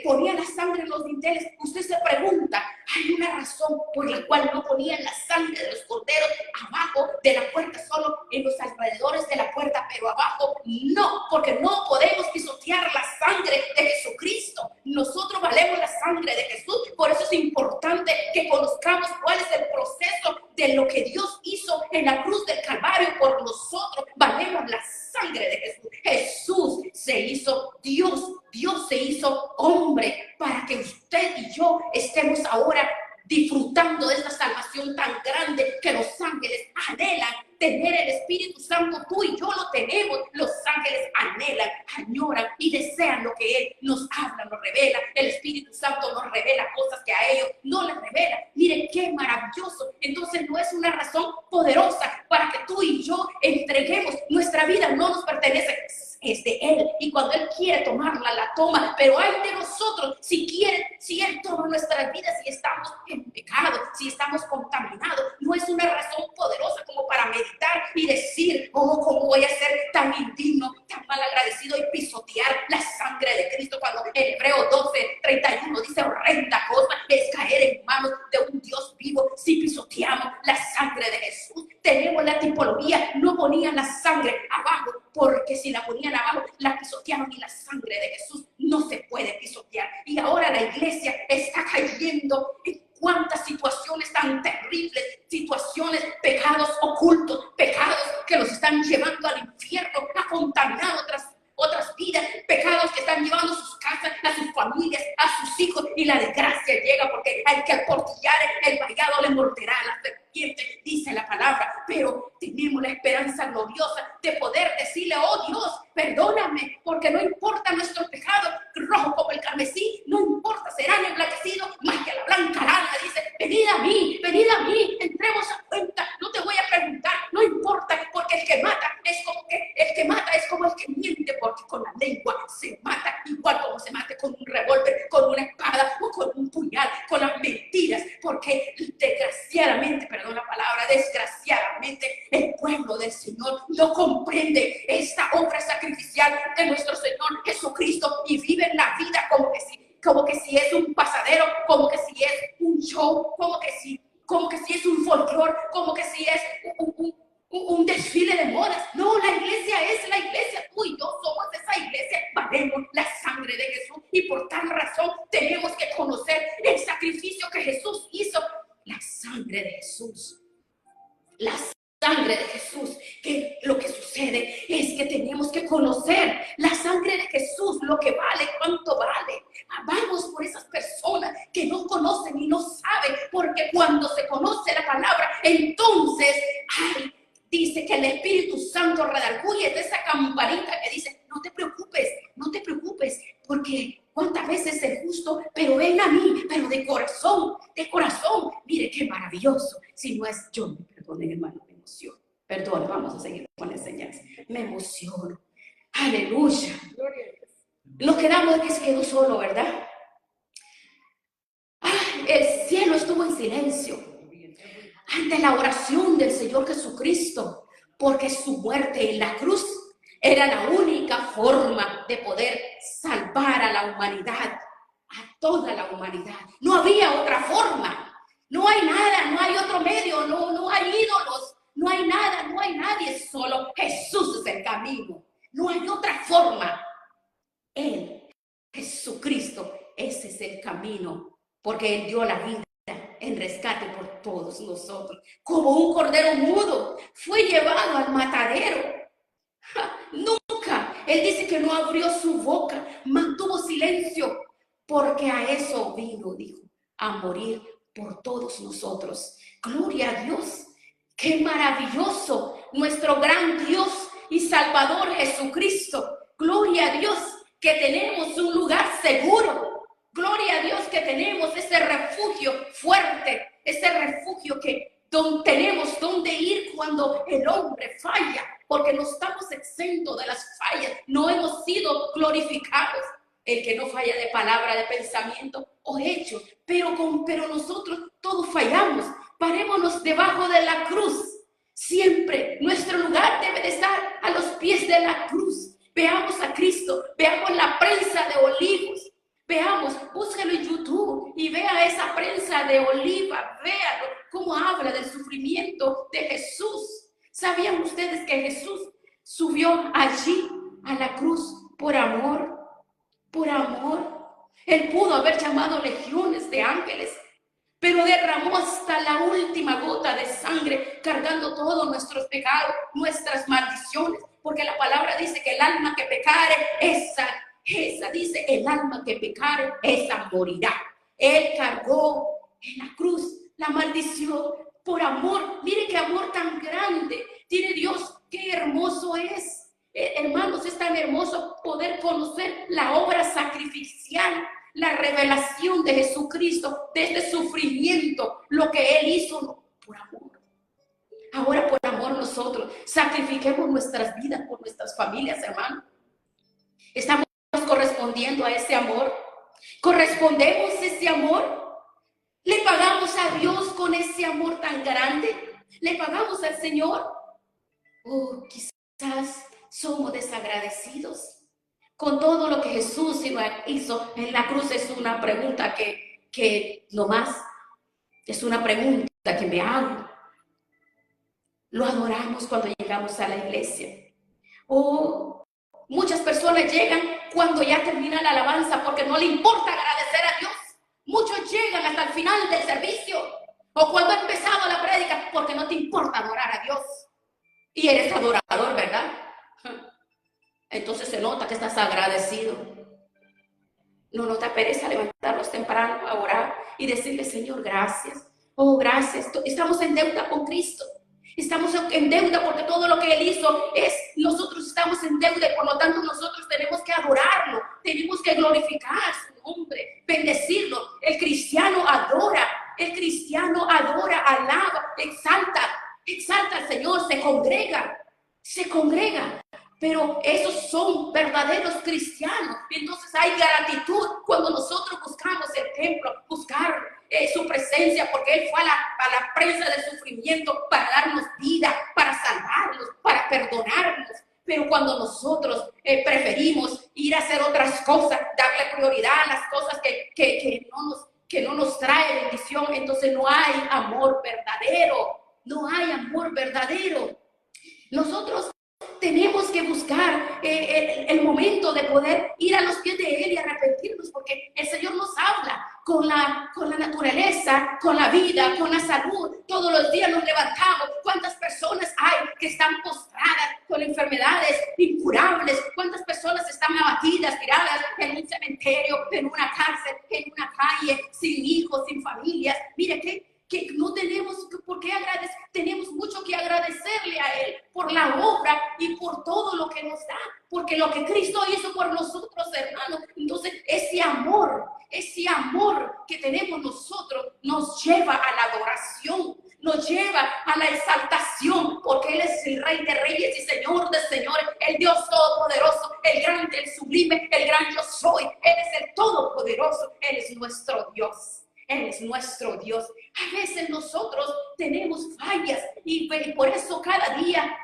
Speaker 1: ponía la sangre en los dinteles, usted se pregunta, ¿hay una razón por la cual no ponían la sangre de los corderos abajo de la puerta, solo en los alrededores de la puerta, pero abajo? No, porque no podemos pisotear la sangre de Jesucristo. Nosotros valemos la sangre de Jesús. Por eso es importante que conozcamos cuál es el proceso de lo que Dios hizo en la cruz del Calvario por nosotros. Valemos la sangre de Jesús. Jesús se hizo Dios. Dios se hizo hombre para que usted y yo estemos ahora disfrutando de esta salvación tan grande que los ángeles anhelan tener. El Espíritu Santo, tú y yo lo tenemos. Los ángeles anhelan, añoran y desean lo que Él nos habla, nos revela. El Espíritu Santo nos revela cosas que a ellos no les revela. Miren qué maravilloso. Entonces no es una razón poderosa para que tú y yo entreguemos nuestra vida. No nos pertenece, es de Él, y cuando Él quiere tomarla, la toma. Pero hay de nosotros si Él toma nuestras vidas, si estamos en pecado, si estamos contaminados. No es una razón poderosa como para meditar y decir, oh, ¿cómo voy a ser tan indigno, tan malagradecido y pisotear la sangre de Cristo? Cuando en Hebreos 12:31 dice, horrenda cosa es caer en manos de un Dios vivo si pisoteamos la sangre de Jesús. Tenemos la tipología, no ponían la sangre abajo, porque si la ponían abajo, la pisoteaban, y la sangre de Jesús no se puede pisotear. Y ahora la iglesia está cayendo en cuántas situaciones tan terribles, situaciones, pecados ocultos, pecados que los están llevando al infierno, a contaminar otras vidas, pecados que están llevando a sus casas, a sus familias, a sus hijos, y la desgracia llega porque hay que aportillar el vallado, le morderá a la serpiente, dice la palabra. Pero tenemos la esperanza gloriosa de poder decirle, oh Dios, perdóname, porque no importa nuestro pecado, rojo como el carmesí, no importa, serán emblanquecidos más que la blanca lana. Dice, venid a mí, entremos a cuenta, no te voy a preguntar, no importa, porque el que mata es como el que miente, porque con la lengua se mata, igual como se mate con un revólver, con una espada o con un puñal, con las mentiras, porque desgraciadamente, perdón la palabra, desgraciadamente el pueblo del Señor no comprende esta obra sacrificial de nuestro Señor Jesucristo y viven la vida como que si es un pasadero, como que si es un show, como que si es un folclore, como que si es un desfile de modas. No, la iglesia es la iglesia. Tú y yo somos esa iglesia. Valemos la sangre de Jesús, y por tal razón tenemos que conocer el sacrificio que Jesús hizo. La sangre de Jesús. La sangre de Jesús. Que lo que sucede es que tenemos que conocer la sangre de Jesús, lo que vale, cuánto vale. Vamos por esas personas que no conocen y no saben, porque cuando se conoce la palabra, entonces dice que el Espíritu Santo redarguye de esa campanita que dice, no te preocupes, porque cuántas veces el justo, pero ven a mí, pero de corazón. Mire qué maravilloso. Si no es yo, perdonen hermano, me emociono. Perdón, vamos a seguir con la enseñanza. Me emociono. Aleluya. Nos quedamos, que se quedó solo, ¿verdad? El cielo estuvo en silencio ante la oración del Señor Jesucristo, porque su muerte en la cruz era la única forma de poder salvar a la humanidad, a toda la humanidad. No había otra forma. No hay nada, no hay otro medio, no hay ídolos, no hay nada, no hay nadie, solo Jesús es el camino. No hay otra forma. Él, Jesucristo, ese es el camino, porque Él dio la vida en rescate por todos nosotros. Como un cordero mudo, fue llevado al matadero. Nunca, Él dice que no abrió su boca, mantuvo silencio, porque a eso vino, dijo, a morir por todos nosotros. Gloria a Dios. Qué maravilloso, nuestro gran Dios y Salvador Jesucristo. Gloria a Dios que tenemos un lugar seguro. Gloria a Dios que tenemos ese refugio fuerte, ese refugio que tenemos donde ir cuando el hombre falla, porque no estamos exentos de las fallas, no hemos sido glorificados. El que no falla de palabra, de pensamiento o hecho, pero nosotros todos fallamos. Parémonos debajo de la cruz. Siempre nuestro lugar debe de estar a los pies de la cruz. Veamos a Cristo, veamos la prensa de olivos, veamos, búsquelo en YouTube y vea esa prensa de oliva, véalo cómo habla del sufrimiento de Jesús. ¿Sabían ustedes que Jesús subió allí a la cruz por amor? Por amor. Él pudo haber llamado legiones de ángeles, pero derramó hasta la última gota de sangre, cargando todos nuestros pecados, nuestras maldiciones, porque la palabra dice que el alma que pecare, esa dice, el alma que pecare, esa morirá. Él cargó en la cruz la maldición por amor. Mire qué amor tan grande tiene Dios, qué hermoso es. Hermanos, es tan hermoso poder conocer la obra sacrificial, la revelación de Jesucristo, de este sufrimiento, lo que Él hizo por amor. Ahora por amor nosotros sacrifiquemos nuestras vidas por nuestras familias, hermanos. Estamos correspondiendo a ese amor. ¿Correspondemos ese amor? ¿Le pagamos a Dios con ese amor tan grande? ¿Le pagamos al Señor? Oh, quizás somos desagradecidos con todo lo que Jesús hizo en la cruz. Es una pregunta que nomás es una pregunta que me hago. Lo adoramos cuando llegamos a la iglesia. O muchas personas llegan cuando ya termina la alabanza porque no le importa agradecer a Dios. Muchos llegan hasta el final del servicio o cuando ha empezado la prédica porque no te importa adorar a Dios. Y eres adorador, ¿verdad? Entonces se nota que estás agradecido. No te pereza levantarnos temprano a orar y decirle, Señor, gracias. Oh, gracias. Estamos en deuda con Cristo. Estamos en deuda porque todo lo que Él hizo nosotros estamos en deuda y por lo tanto nosotros tenemos que adorarlo, tenemos que glorificar su nombre, bendecirlo. El cristiano adora, alaba, exalta al Señor, se congrega. Pero esos son verdaderos cristianos. Entonces hay gratitud cuando nosotros buscamos el templo, buscar su presencia, porque Él fue a la prensa del sufrimiento para darnos vida, para salvarnos, para perdonarnos. Pero cuando nosotros preferimos ir a hacer otras cosas, darle prioridad a las cosas que no nos trae bendición, entonces no hay amor verdadero. No hay amor verdadero. Nosotros tenemos que buscar el momento de poder ir a los pies de Él y arrepentirnos, porque el Señor nos habla con la naturaleza, con la vida, con la salud. Todos los días nos levantamos. ¿Cuántas personas hay que están postradas con enfermedades incurables? ¿Cuántas personas están abatidas, tiradas en un cementerio, en una cárcel, en una calle, sin hijos, sin familias? Mire que no tenemos por qué agradecer, tenemos mucho que agradecerle a Él por la obra y por todo lo que nos da, porque lo que Cristo hizo por nosotros, hermanos, entonces ese amor que tenemos nosotros nos lleva a la adoración, nos lleva a la exaltación, porque Él es el Rey de Reyes y Señor de Señores, el Dios Todopoderoso, el grande, el sublime, el gran yo soy. Él es el Todopoderoso, Él es nuestro Dios. Él es nuestro Dios. A veces nosotros tenemos fallas y por eso cada día,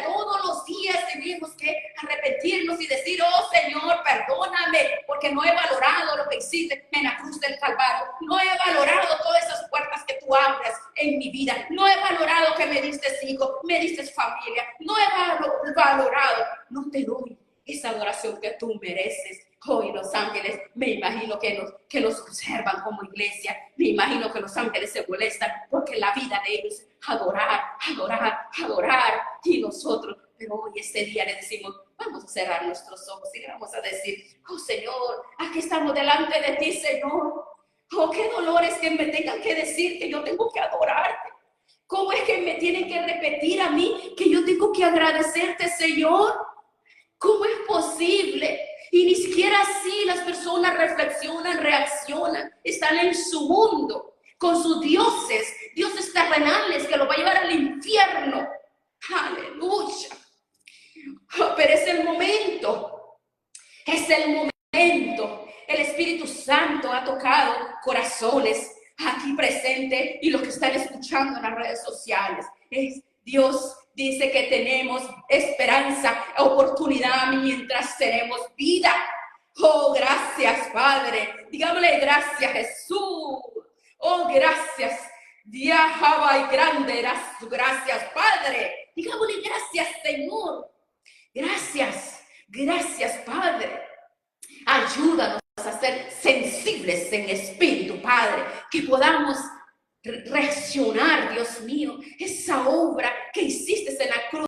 Speaker 1: todos los días tenemos que arrepentirnos y decir, oh Señor, perdóname, porque no he valorado lo que hiciste en la cruz del Calvario. No he valorado todas esas puertas que tú tú hablas en mi vida. No he valorado que me diste hijos, me diste familia. No he valorado. No te doy esa adoración que tú mereces. Hoy los ángeles, me imagino que nos observan como iglesia. Me imagino que los ángeles se molestan porque la vida de ellos es adorar, adorar, adorar. Y nosotros, pero hoy ese día le decimos, vamos a cerrar nuestros ojos y vamos a decir, oh Señor, aquí estamos delante de ti, Señor. Oh, qué dolores que me tengan que decir que yo tengo que adorarte. ¿Cómo es que me tienen que repetir a mí que yo tengo que agradecerte, Señor? ¿Cómo es posible? Y ni siquiera así las personas reflexionan, reaccionan, están en su mundo, con sus dioses terrenales que los va a llevar al infierno. Aleluya. Pero es el momento, el Espíritu Santo ha tocado corazones aquí presentes y los que están escuchando en las redes sociales. Dios dice que tenemos esperanza, oportunidad mientras tenemos vida. Oh, gracias, Padre. Digámosle gracias, Jesús. Oh, gracias. Diajaba y grande eras tu gracias, Padre. Digámosle gracias, Señor. Gracias, Padre. Ayúdanos a ser sensibles en espíritu, Padre, que podamos reaccionar, Dios mío, esa obra que hiciste en la cruz